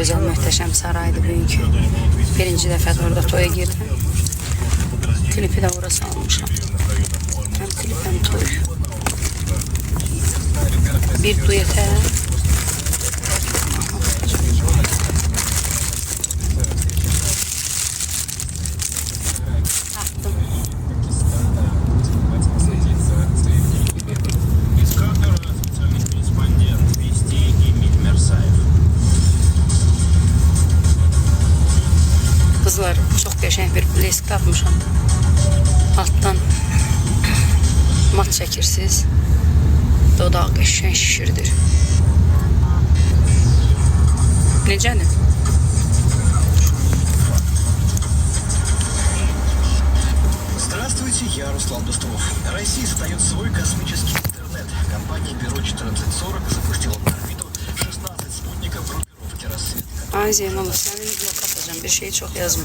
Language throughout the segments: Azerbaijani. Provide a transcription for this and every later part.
gözəl, möhtəşəm saraydı bugünkü. Birinci dəfədir orada toya girdim. Klipi də orası almışam. Həm klip, həm toy. Bir duyetə. Kızlar çok qəşəng bir blesk tapmışam. Alttan mat çəkirsiniz. Dodaq qəşəng şişirdir. Necədir? Здравствуйте, я Руслан Быстров. Россия создает свой космический интернет. Компания Берочи Транзит 40 запустила на орбиту 16 спутников группировки «Рассвет». Ay Zeynalov, sənin blok atacağım. Bir şey çox yazma.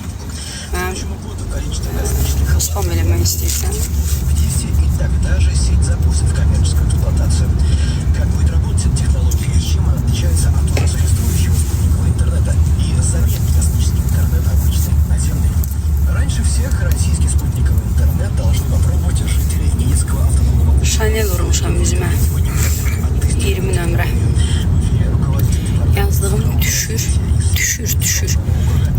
К следующему году количество различных Spam eləmək istəyirsən. в действии, и тогда же сеть запустит в коммерческую эксплуатацию. Как будет работать технология, чем она отличается от уже существующего спутникового интернета и заменит космический интернет обычный, наземный. Раньше всех российский спутниковый интернет должны попробовать жители Ненецкого автономного округа. Chanel vurmuşam üzümə. 20 nömrə. Yazdığım düşür.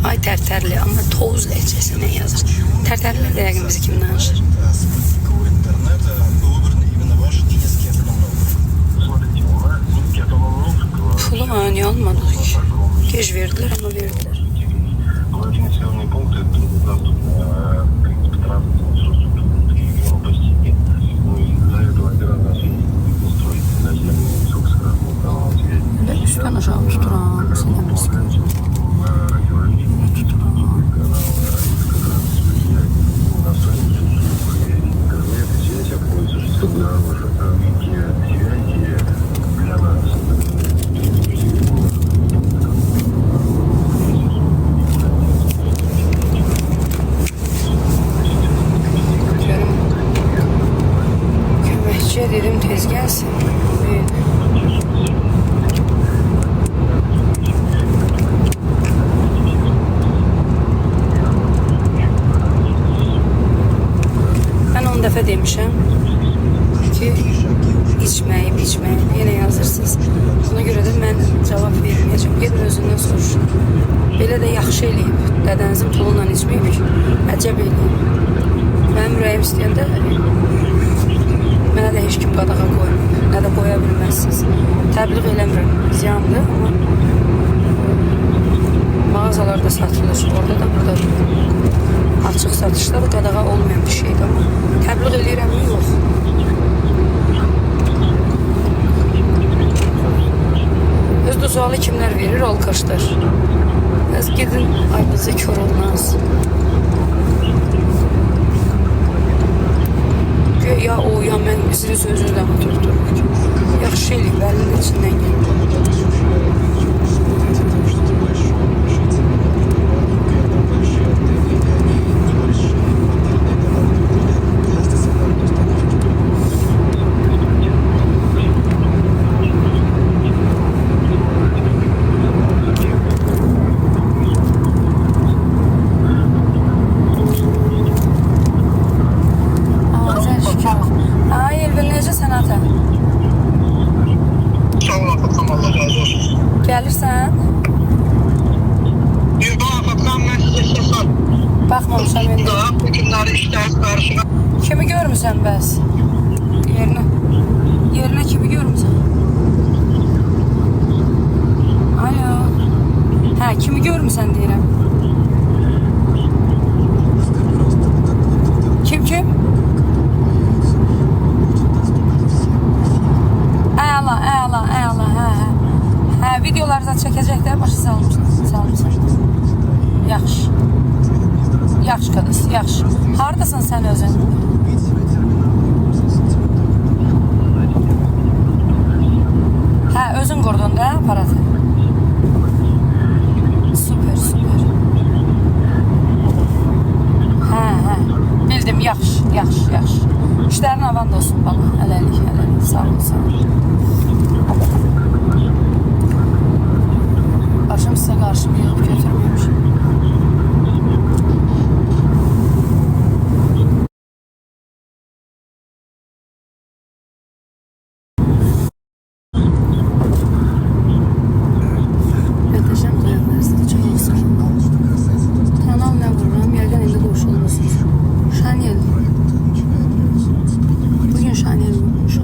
Ay tərtərli, amma toz ləhcəsindən yazır. Tərtərli də yəqin bizi kim danışır? Спутникового интернета выбраны именно ваш Ненецкий автономный округ. Смотрите, у нас Ненецкий автономный округ. Pulu hani almadık ki. Geç verdiler ama verdiler. Многие населенные пункты доступны к транспортной инфраструктуре почти. Ну и из-за этого оператор не строит наземные высокоскоростные каналы связи. Ben üstten aşağı tuturam. Sen emresin. Köməkçiyə dedim tez gəlsin. Ben 10 dəfə demişəm ki, içməyib, yenə yazırsınız. Ona görə də mən cavab verməyəcəm. Gedin özündən soruşun. Belə də yaxşı eləyib. Dədənizin pulunla içməyib ki, əcəb eləyib. Mənim ürəyim istəyəndə mənə də heç kim qadağa qoymayıb. Nə də qoya bilməzsiniz. Təbliğ eləmirəm. Ziyandır, amma mağazalarda satılır. Orada da, burada da. Açıq satışda da qadağa olmayan bir şeydir, amma təbliğ eləyirəm mi? Yox. Özdə sualı kimlər verir? Alqaşlar. Bəs gedin, ayınızı kör olmaz. Ya o, ya mən sizin sözünüzlə oturdurum. Yaxşı eləyib, əlinin içindən gəlir. Gəlirsən? Bir baxıqdan mən sizə səs al. Baxmamışam indi. Daha bu günləri işlərin qarşıma. Kimi görmüsən bəs? Yerinə kimi görmüsən? Alo. Hə, kimi görmüsən deyirəm. Kim? Əla, hə, videolarda çəkəcəklər, başa salmışsın. Yaxşı qadın, yaxşı. Haradasan sən özün? Hə, özün qurdun da aparatı. Super. Hə. Bildim, yaxşı. İşlərin avan da olsun bana. Hələlik. Sağ ol. Akşam size karşı bir yığıp götürmemişim. Yatacağım duyarlarsa çok olsun. Kanal ne vururum? Yerden elde qoşulmuşsunuz. Şaniyel. Bugün Şaniyel vurmuşum.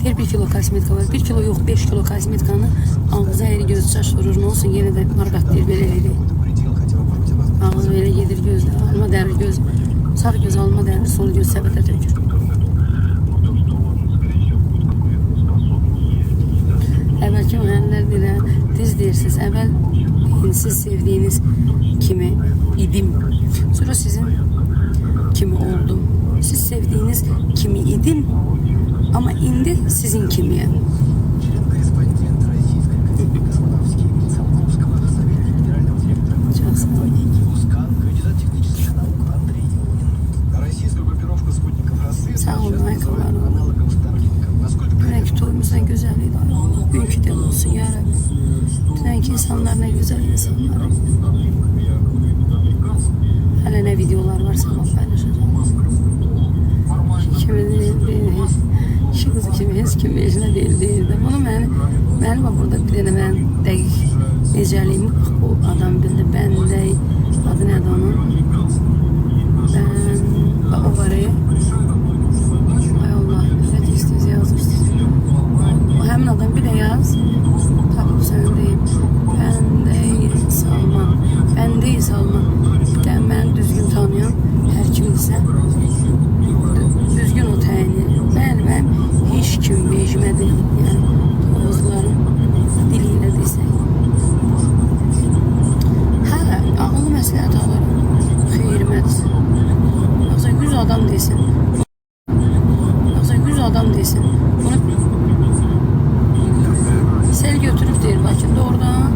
Deyir 1 kilo kosmetika var. 1 kilo yox, 5 kilo kosmetikanı ağzı əyri gözü çaş vurur. Ne olsun yenə də marqat deyir belə elə. Ağzı belə gedir gözlə. Alma dərir göz. Sağ göz alma dərir, sol göz səbətə tökür. Əvvəlki müəllimlər deyirlər, düz deyirsiniz. Əvvəl siz sevdiyiniz kimi idim. Sonra sizin kimi oldum. Siz sevdiyiniz kimi idim. Ama indi sizin kimiyim. Çok sağ olun. Sağ olun, ayakkabılar olun. Belki toyumuzdan güzelliği Allah. Büyük de olsun ya Rabbi. Dünenki insanlar ne güzel insanlar. Hele ne videolar var sabah paylaşacağım. Şu kızı kimi eşine değildi. Bunu benim burada bir tane ben dəqiq necəliyim o adam bildi. Ben de adı nədir onun? Ben o var ya. Ay Allah, ne deyirsiz yazırsınız. O həmin adam bir de yaz. Tapıb sen deyim. Ben değil Salman. Ben değil Salman. Ben düzgün tanıyorum. Her kimdirsə. Düzgün o təyini. Ben hiç kim mecmedi. Yani Oğuzların diliyle desək. Hə, ağlı məsləhət alırım. Xeyrimət. Yoxsa 100 adam desin. Yoxsa 100 adam desin. Bunu sel götürüb deyir. Bakın oradan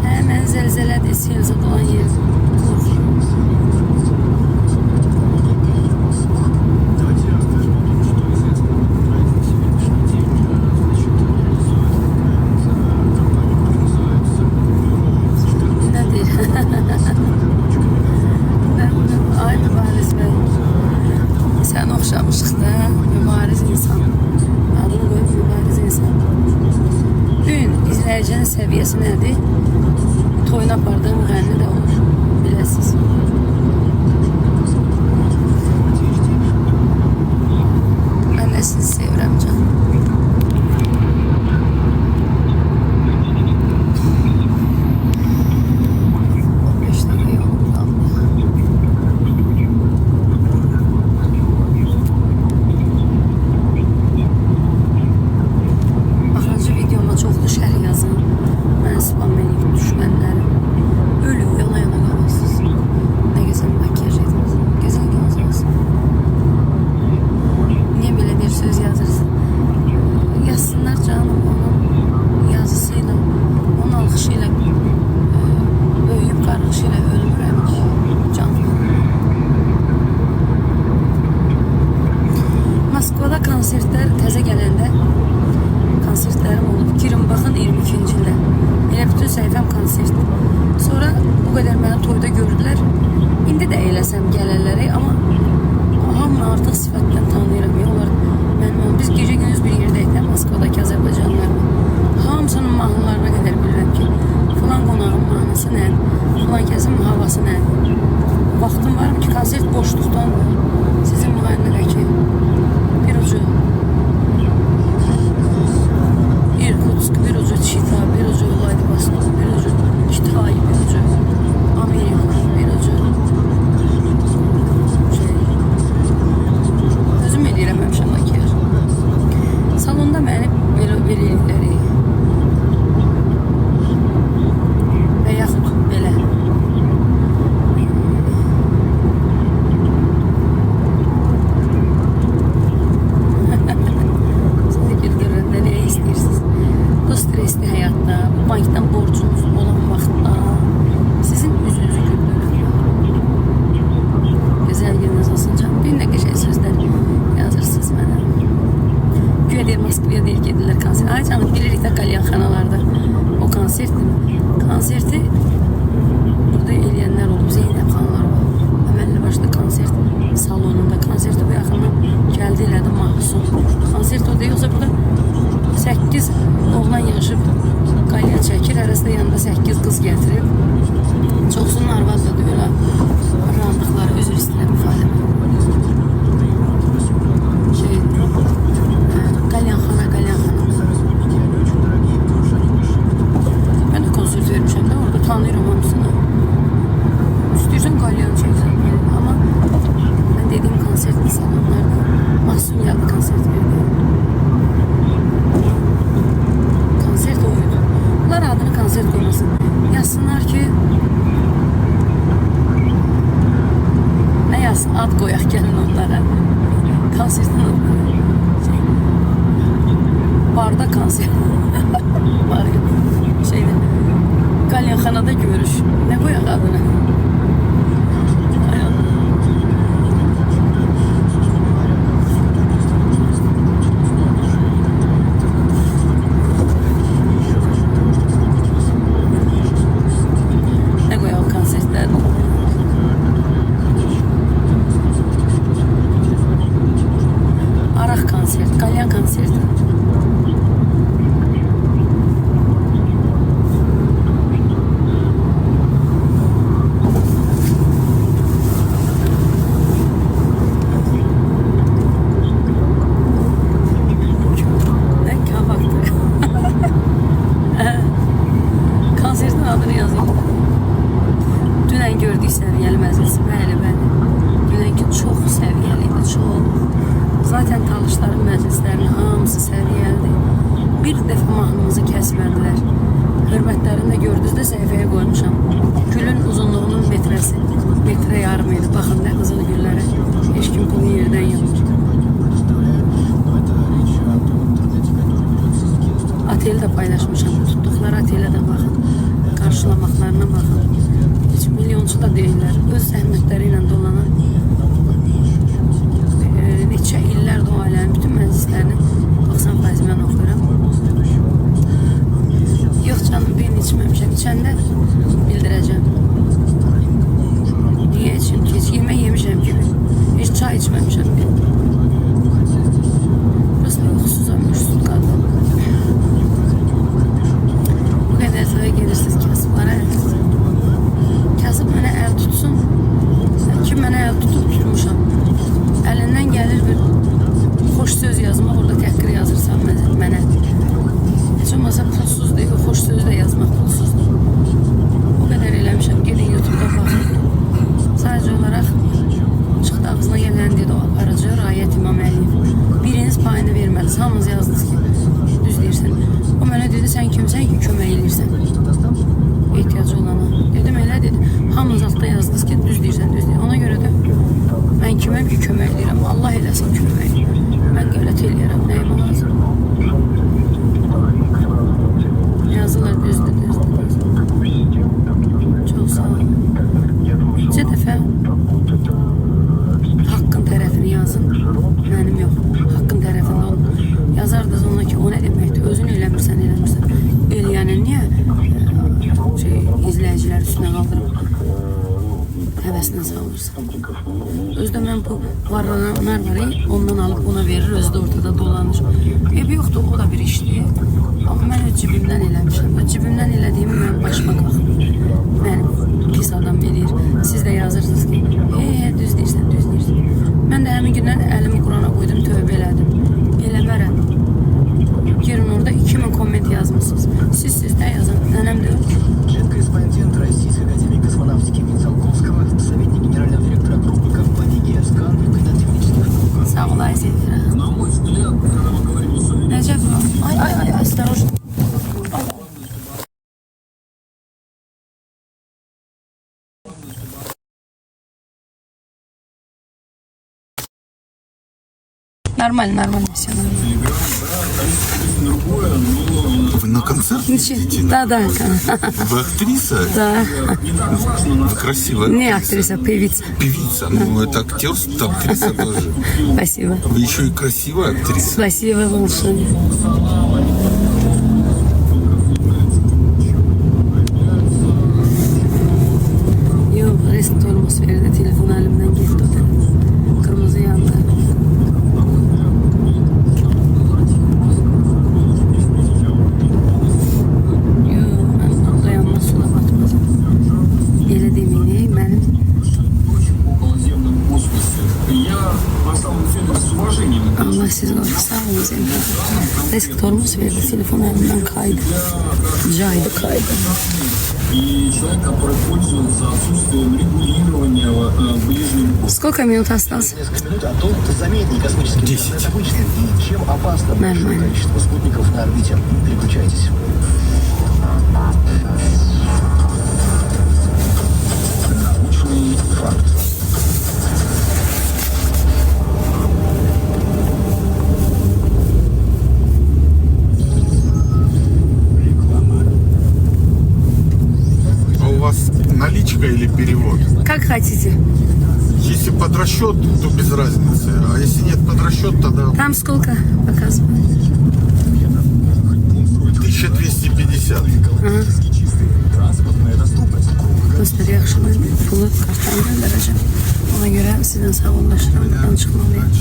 hemen zəlzələdir. Sel satılan yer. Ay mübariz bey. Sen oxşamışıq da mübariz insan. Adını qoyub mübariz insan. Bugün izləyicinin səviyyəsi nədir? Toyuna apardığım müğənni də olur. Biləsiniz. Mən də sizi sevirəm canım. Moskvada konsertler təzə gələndə konsertlərim olub. Girin baxın 22-ci ildə. Elə bütün səhifəm konsert. Sonra bu qədər məni toyda gördülər. İndi də eləsəm gələrlər, amma hamını artıq sifətdən tanıyıram. Onlar mənim biz gecə gündüz bir yerdəyik də Moskvadakı Azərbaycanlılarla. Hamısının mahnılarına qədər bilirəm ki, filan qonağın mahnısı nədir, filan kəsin havası nədir. Vaxtım var ki, konsert boşluqdan sizin müğənnidəki bir ucu İrkutsk, bir ucu Çita, bir ucu Vladivostok, bir ucu Kitay, bir ucu Amerika, bir ucu özüm eləyirəm həmişə makiyaj. Salonda məni belə eləyirləri və yaxud belə bankdan borcunuz olan vaxtda sizin üzünüzü güldürür. biraz ad qoyaq gəlin onlara. Konsertin adı. Barda konsert. Var ya. Şeyde. Kalyanxanada görüş. Ne qoyaq adını? Ay Allah. Ne qoyaq konsertlər? Araq konsert, kalyan konserti. Konsertin adını yazayım. Dünən gördük səviyyəli məclisi. Bəli, bəli. Dünənki çox səviyyəliydi, çox. Zaten talışların məclislərinin hamısı səviyyəlidir. Bir dəfə mahnımızı kəsmədilər. Hörmətlərini də gördünüz də səhifəyə qoymuşam. Gülün uzunluğunun metrəsi. Metrə yarım idi. Baxın nə qızıl güllərə. Heç kim bunu yerdən yapır. Ateli də paylaşmışam. Tutduqları atelə də baxın. Qarşılamaqlarına baxın. Heç milyonçu da deyirlər. Öz zəhmətləri ilə dolanan neçə illərdir o ailənin bütün məclislərini 90% mən oxuyuram. Yox canım, birini içməmişəm. İçəndə bildirəcəm. Niyə içim ki? Heç yemək yemişəm gibi. Heç çay içməmişəm. Burası yuxusuzam, yuxusuz qaldım. Bu qədər sonra gelirsiniz kasıblara əl. Kasıb mənə əl tutsun. Kim mənə əl tutub tutmuşam. Əlindən gəlir bir xoş söz yazmaq, orada təhqir yazırsan mənə. Heç olmasa pulsuz deyil, o xoş söz də yazmaq pulsuzdur. O qədər eləmişəm, gedin YouTube'da baxın. Sadəcə olaraq çıxdı ağzına gələn dedi o aparıcı Rayət İmam Əliyev. Biriniz payını verməlisiniz, hamınız yazdınız ki, düz deyirsən. O mənə dedi, sən kimsən ki, kömək eləyirsən ehtiyacı olana. Dedim, elə dedi. Hamınız altda yazdınız ki, düz deyirsən, düz deyirsən. Ona görə də mən kiməm ki, kömək eləyirəm. Allah eləsin kömək. Mən qələt eləyərəm, nəyim lazım. Yazılar düzdür, düzdür. Çox sağ olun. İkinci dəfə haqqın tərəfini yazın. Mənim yox. Haqqın tərəfində olun. Yazardınız ona ki, o nə deməkdir? Özün eləmirsən, eləmirsən. Eləyənin niyə izləyicilər üstünə qaldırıb həvəsindən sağlayırsan? Özdə mən bu varlananlar var ya, ondan alıb ona verir, özü də ortada dolanır. Ev yoxdur, o da bir işdir. Amma mən öz cibimdən eləmişəm. Öz cibimdən elədiyimi mən başıma qalxım. Mənim pis adam eləyir. Siz də yazırsınız ki, düz deyirsən, düz deyirsən. Mən də həmin gündən əlimi Qurana qoydum, tövbə elədim. Eləmərəm. Girin orada 2000 komment yazmışsınız. Siz də yazın, nənəm də yox. Член-корреспондент Российской академии космонавтики имени Циолковского, советник генерального директора группы компании «Геоскан», кандидат технических наук. Sağ ol, Ayşe. На мой взгляд, когда мы говорим о современном... Necep, ay, осторожно. Нормально, все нормально. Вы на концерт идете? Да. Вы актриса? Да. Вы красивая. Не актриса, певица. Певица. Ну, это актерство, актриса тоже. Спасибо. Вы еще и красивая актриса. Спасибо большое. Yok, risk atmosferde telefon elimden gitti o da. Kırmızı yandı. Allah siz olsun. Sağ olun Zeynep. Risk atmosferde telefon elimden kaydı. Kaydı. И человек, который пользуется отсутствием регулирования в ближнем... Сколько минут осталось? Несколько минут, а то заметнее космический 10. интернет обычный. И чем опасно большое Нормально. количество спутников на орбите? Переключайтесь. Научный факт. Как хотите. Если под расчет, то без разницы. А если нет под расчет, тогда Там сколько показывает? 1250. Dostlar, yaxşı, mən pulu kartdan göndərəcəm. Ona görə sizdən sağollaşıram, buradan çıxmalıyım.